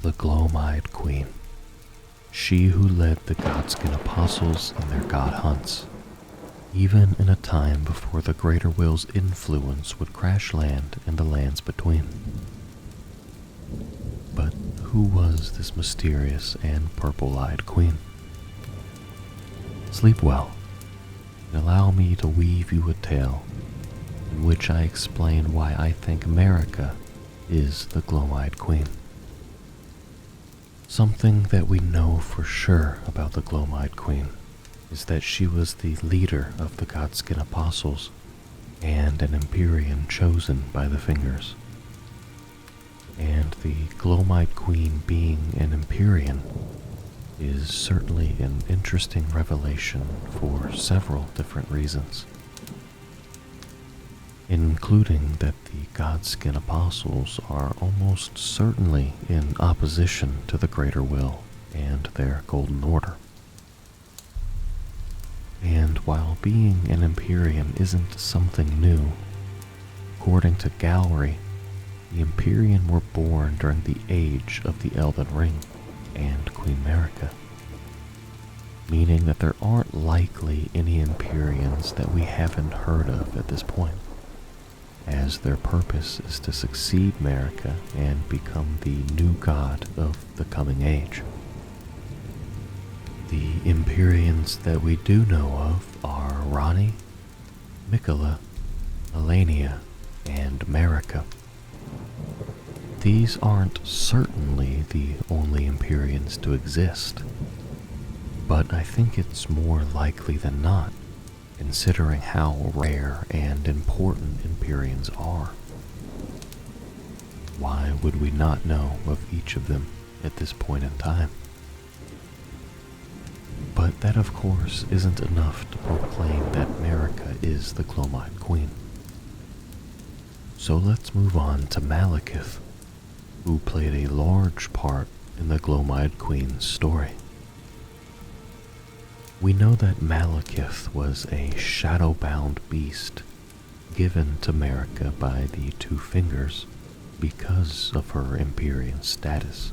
the Gloam-Eyed Queen, she who led the Godskin apostles in their god hunts, even in a time before the Greater Will's influence would crash land in the lands between. But who was this mysterious and purple-eyed queen? Sleep well, and allow me to weave you a tale in which I explain why I think America is the Gloam-Eyed Queen. Something that we know for sure about the Gloam-Eyed Queen is that she was the leader of the Godskin Apostles and an Empyrean chosen by the Fingers. And the Gloam-Eyed Queen being an Empyrean is certainly an interesting revelation for several different reasons, including that the Godskin Apostles are almost certainly in opposition to the Greater Will and their Golden Order. And while being an Empyrean isn't something new, according to Gallery, the Empyrean were born during the age of the Elden Ring and Queen Marika, meaning that there aren't likely any Empyreans that we haven't heard of at this point, as their purpose is to succeed Marika and become the new god of the coming age. The Empyreans that we do know of are Ranni, Miquella, Malenia, and Marika. These aren't certainly the only Empyreans to exist, but I think it's more likely than not, considering how rare and important Empyreans are. Why would we not know of each of them at this point in time? But that, of course, isn't enough to proclaim that Marika is the Gloam-Eyed Queen. So let's move on to Malekith, who played a large part in the Gloam-Eyed Queen's story. We know that Malekith was a shadow-bound beast given to Marika by the Two Fingers because of her Empyrean status.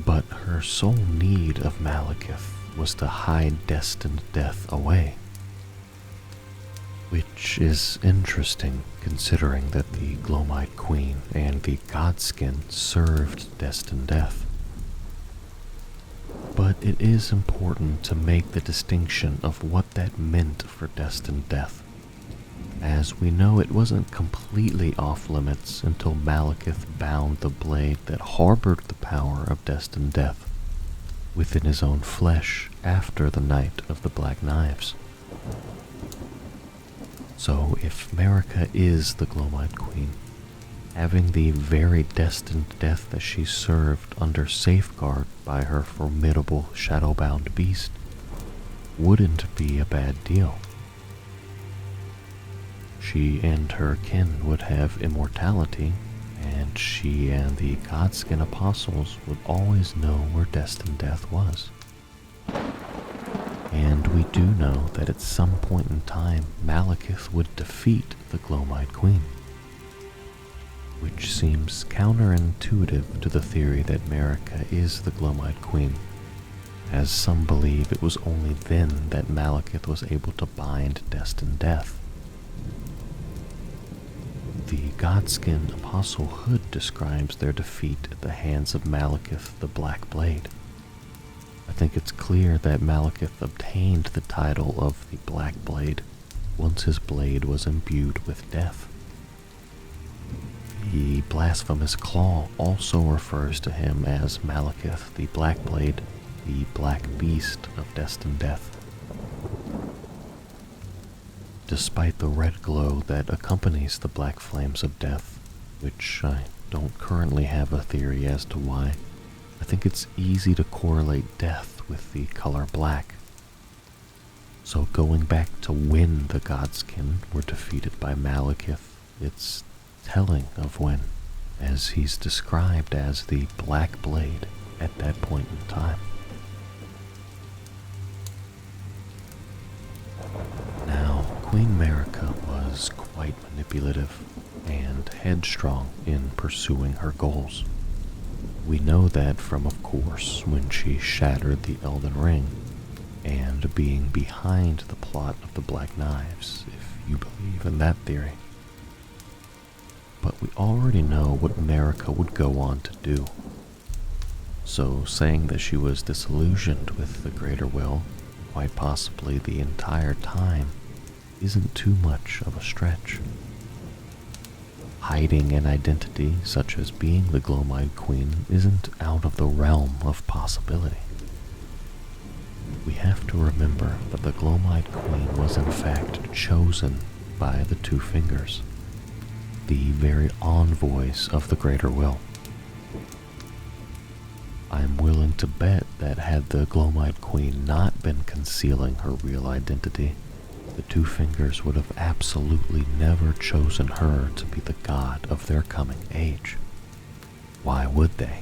But her sole need of Malekith was to hide destined death away, which is interesting considering that the Gloam-Eyed Queen and the Godskin served destined death. But it is important to make the distinction of what that meant for destined death, as we know it wasn't completely off limits until Malekith bound the blade that harbored the power of destined death within his own flesh after the Night of the Black Knives. So if Marika is the Gloam-Eyed Queen, having the very destined death that she served under safeguard by her formidable shadow-bound beast wouldn't be a bad deal. She and her kin would have immortality, and she and the Godskin Apostles would always know where destined death was. And we do know that at some point in time, Malekith would defeat the Gloam-Eyed Queen, which seems counterintuitive to the theory that Marika is the Gloam-Eyed Queen, as some believe it was only then that Malekith was able to bind destined death. The Godskin Apostle Hood describes their defeat at the hands of Malekith the Black Blade. I think it's clear that Malekith obtained the title of the Black Blade once his blade was imbued with death. The blasphemous claw also refers to him as Malekith the Black Blade, the Black Beast of destined death. Despite the red glow that accompanies the black flames of death, which I don't currently have a theory as to why, I think it's easy to correlate death with the color black. So going back to when the Godskin were defeated by Malekith, it's telling of when, as he's described as the Black Blade at that point in time. Now, Queen Marika was quite manipulative and headstrong in pursuing her goals. We know that from, of course, when she shattered the Elden Ring, and being behind the plot of the Black Knives, if you believe in that theory. But we already know what Marika would go on to do. So saying that she was disillusioned with the Greater Will, quite possibly the entire time, isn't too much of a stretch. Hiding an identity such as being the Gloam-Eyed Queen isn't out of the realm of possibility. We have to remember that the Gloam-Eyed Queen was in fact chosen by the Two Fingers, the very envoys of the Greater Will. I'm willing to bet that had the Gloam-Eyed Queen not been concealing her real identity, the Two Fingers would have absolutely never chosen her to be the god of their coming age. Why would they?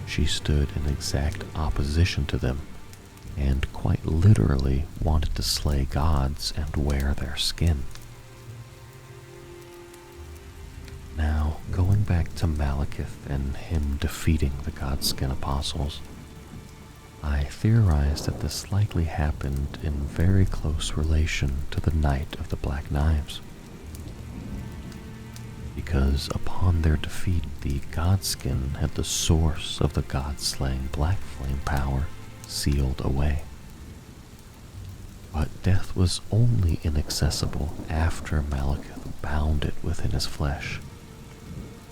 She stood in exact opposition to them, and quite literally wanted to slay gods and wear their skin. Now, going back to Malekith and him defeating the Godskin Apostles, I theorize that this likely happened in very close relation to the Night of the Black Knives. Because upon their defeat, the Godskin had the source of the god-slaying Black Flame power sealed away. But death was only inaccessible after Malekith bound it within his flesh,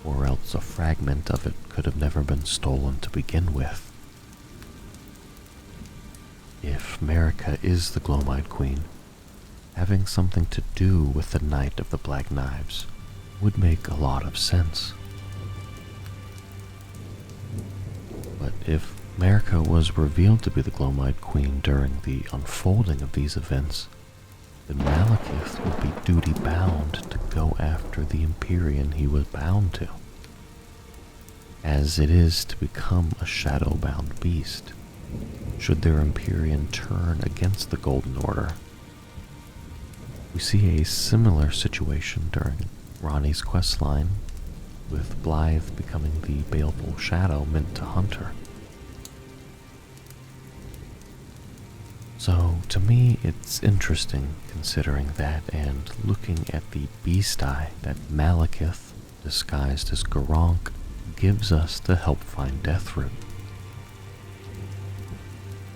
or else a fragment of it could have never been stolen to begin with. If Marika is the Gloam-Eyed Queen, having something to do with the Night of the Black Knives would make a lot of sense. But if Marika was revealed to be the Gloam-Eyed Queen during the unfolding of these events, then Malekith would be duty-bound to go after the Empyrean he was bound to, as it is to become a shadow-bound beast, should their Empyrean turn against the Golden Order. We see a similar situation during Ranni's questline, with Blythe becoming the baleful shadow meant to hunt her. So, to me, it's interesting considering that and looking at the beast eye that Malekith, disguised as Garank, gives us to help find Deathroot.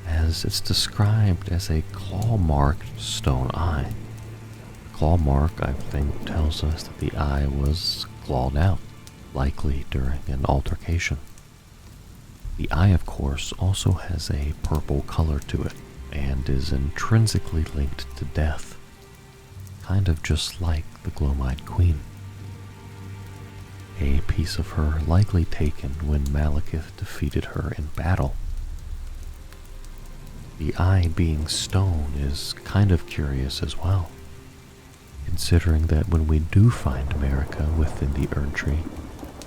As it's described as a claw-marked stone eye. The claw mark, I think, tells us that the eye was clawed out, likely during an altercation. The eye, of course, also has a purple color to it, and is intrinsically linked to death, kind of just like the Gloam-Eyed Queen. A piece of her likely taken when Malekith defeated her in battle. The eye being stone is kind of curious as well, considering that when we do find Marika within the Erdtree,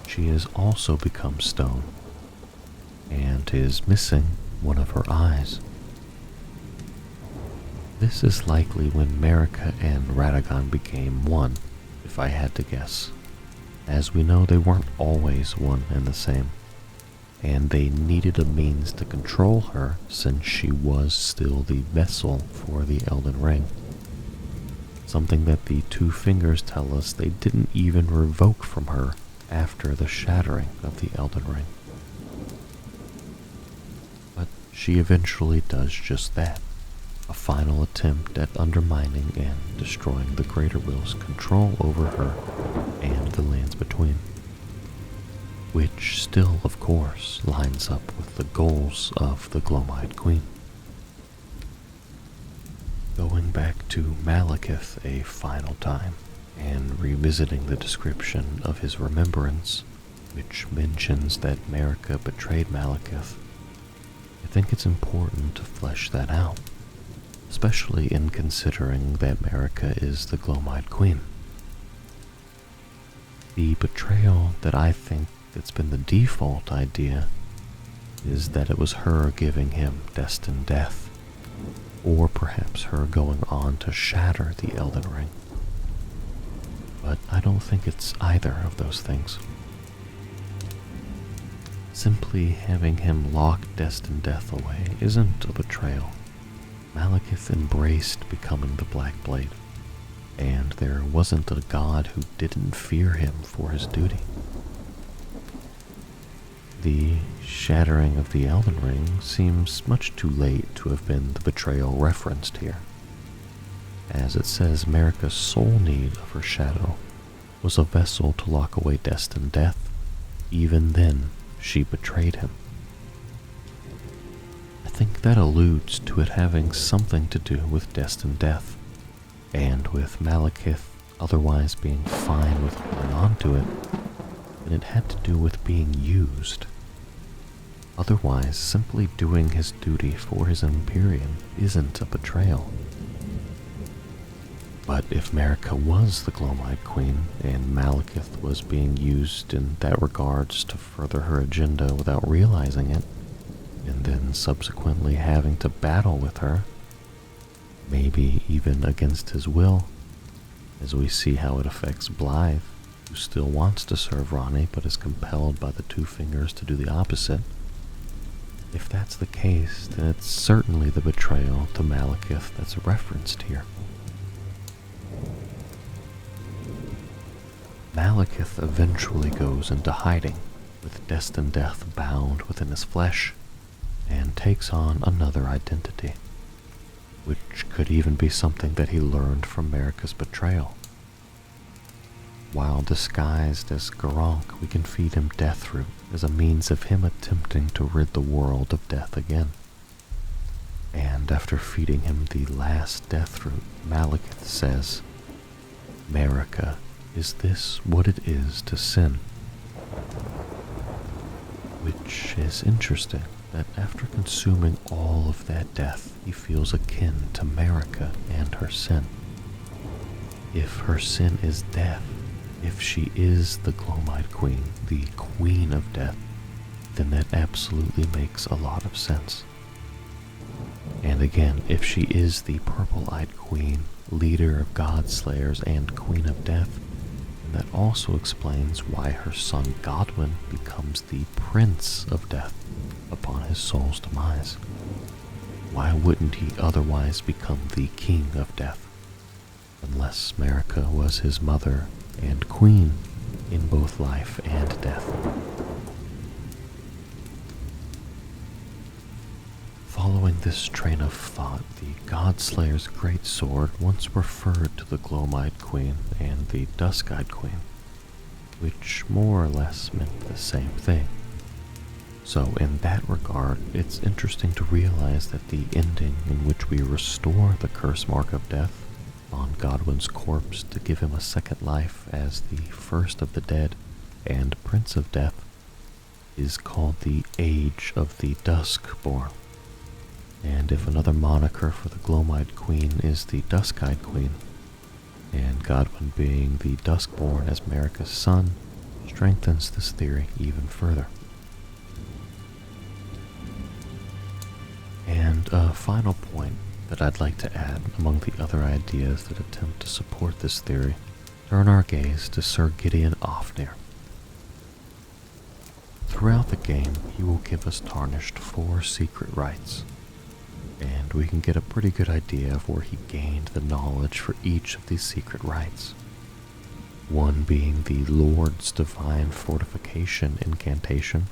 she has also become stone, and is missing one of her eyes. This is likely when Marika and Radagon became one, if I had to guess, as we know they weren't always one and the same, and they needed a means to control her since she was still the vessel for the Elden Ring. Something that the Two Fingers tell us they didn't even revoke from her after the shattering of the Elden Ring. But she eventually does just that. A final attempt at undermining and destroying the Greater Will's control over her and the lands between, which still, of course, lines up with the goals of the Gloam-Eyed Queen. Going back to Malekith a final time, and revisiting the description of his remembrance, which mentions that Marika betrayed Malekith, I think it's important to flesh that out, especially in considering that Marika is the Gloam-Eyed Queen. The betrayal that I think that's been the default idea is that it was her giving him destined death, or perhaps her going on to shatter the Elden Ring. But I don't think it's either of those things. Simply having him lock destined death away isn't a betrayal. Malekith embraced becoming the Black Blade, and there wasn't a god who didn't fear him for his duty. The shattering of the Elden Ring seems much too late to have been the betrayal referenced here. As it says, Marika's sole need of her shadow was a vessel to lock away destined death. Even then, she betrayed him. I think that alludes to it having something to do with destined death, and with Malekith otherwise being fine with holding on to it, and it had to do with being used. Otherwise, simply doing his duty for his Empyrean isn't a betrayal. But if Marika was the Gloam-Eyed Queen, and Malekith was being used in that regards to further her agenda without realizing it, and then subsequently having to battle with her, maybe even against his will, as we see how it affects Blythe, who still wants to serve Ranni but is compelled by the Two Fingers to do the opposite. If that's the case, then it's certainly the betrayal to Malekith that's referenced here. Malekith eventually goes into hiding, with destined death bound within his flesh, and takes on another identity, which could even be something that he learned from Marika's betrayal. While disguised as Garank, we can feed him Deathroot as a means of him attempting to rid the world of death again. And after feeding him the last Deathroot, Malekith says, "Marika, is this what it is to sin?" Which is interesting, that after consuming all of that death, he feels akin to Marika and her sin. If her sin is death, if she is the Gloam-Eyed Queen, the Queen of Death, then that absolutely makes a lot of sense. And again, if she is the Purple-Eyed Queen, leader of God-Slayers and Queen of Death, that also explains why her son Godwyn becomes the Prince of Death upon his soul's demise. Why wouldn't he otherwise become the King of Death? Unless Marika was his mother and queen in both life and death. Following this train of thought, the God-Slayer's great sword once referred to the Gloam-Eyed Queen and the Dusk-Eyed Queen, which more or less meant the same thing. So in that regard, it's interesting to realize that the ending in which we restore the curse mark of death on Godwyn's corpse to give him a second life as the first of the dead and Prince of Death is called the Age of the Duskborn. And if another moniker for the Gloam-Eyed Queen is the Dusk-Eyed Queen, and Godwyn being the Duskborn as Marika's son, strengthens this theory even further. And a final point that I'd like to add among the other ideas that attempt to support this theory, turn our gaze to Sir Gideon Ofnir. Throughout the game, he will give us tarnished 4 secret rites, and we can get a pretty good idea of where he gained the knowledge for each of these secret rites. One being the Lord's Divine Fortification incantation,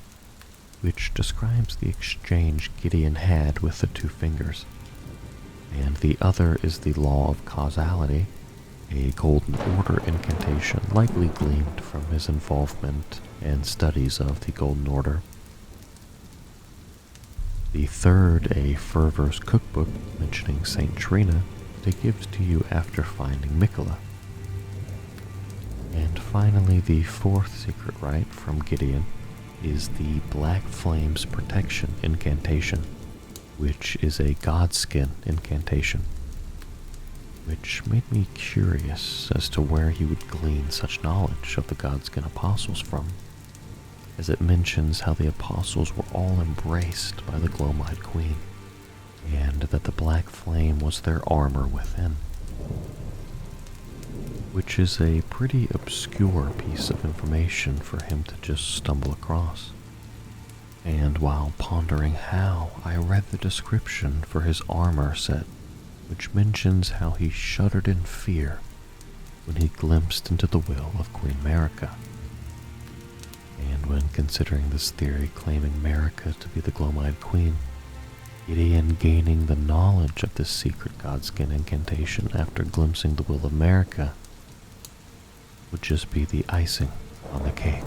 which describes the exchange Gideon had with the Two Fingers, and the other is the Law of Causality, a Golden Order incantation likely gleaned from his involvement and studies of the Golden Order. The third, a Fervor's cookbook mentioning Saint Trina, that he gives to you after finding Mikola. And finally, the fourth secret rite from Gideon is the Black Flame's Protection incantation, which is a Godskin incantation, which made me curious as to where he would glean such knowledge of the Godskin apostles from, as it mentions how the apostles were all embraced by the Gloam-Eyed Queen, and that the black flame was their armor within, which is a pretty obscure piece of information for him to just stumble across. And while pondering how, I read the description for his armor set, which mentions how he shuddered in fear when he glimpsed into the will of Queen Marika. And when considering this theory claiming Marika to be the Gloam-Eyed Queen, Gideon gaining the knowledge of this secret godskin incantation after glimpsing the will of Marika would just be the icing on the cake.